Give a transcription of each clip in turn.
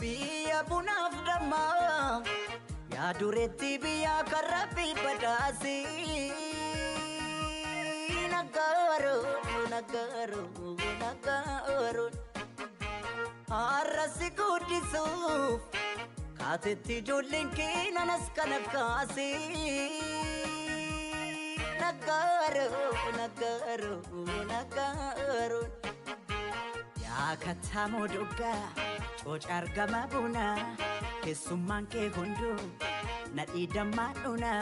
Biya bunaaf damma yaa dureetti biyya karrafi badhaasi nagaro nagaro nagaro harrasi guddisuuf kaatetti ijoolleen keenanas kan akkaasi nagaro nagaro nagaro yaa kattamoo doggaa Coach argama buna keessummaan kee hunduu nadhii dammaa dhuna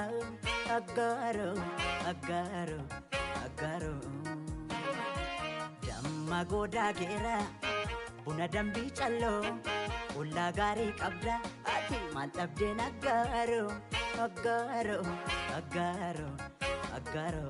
aggaro aggaro aggaro damma goodaa geera buna dambii calloo qullaa gaarii qabda ati maal dhabdeen aggaro aggaro aggaro aggaro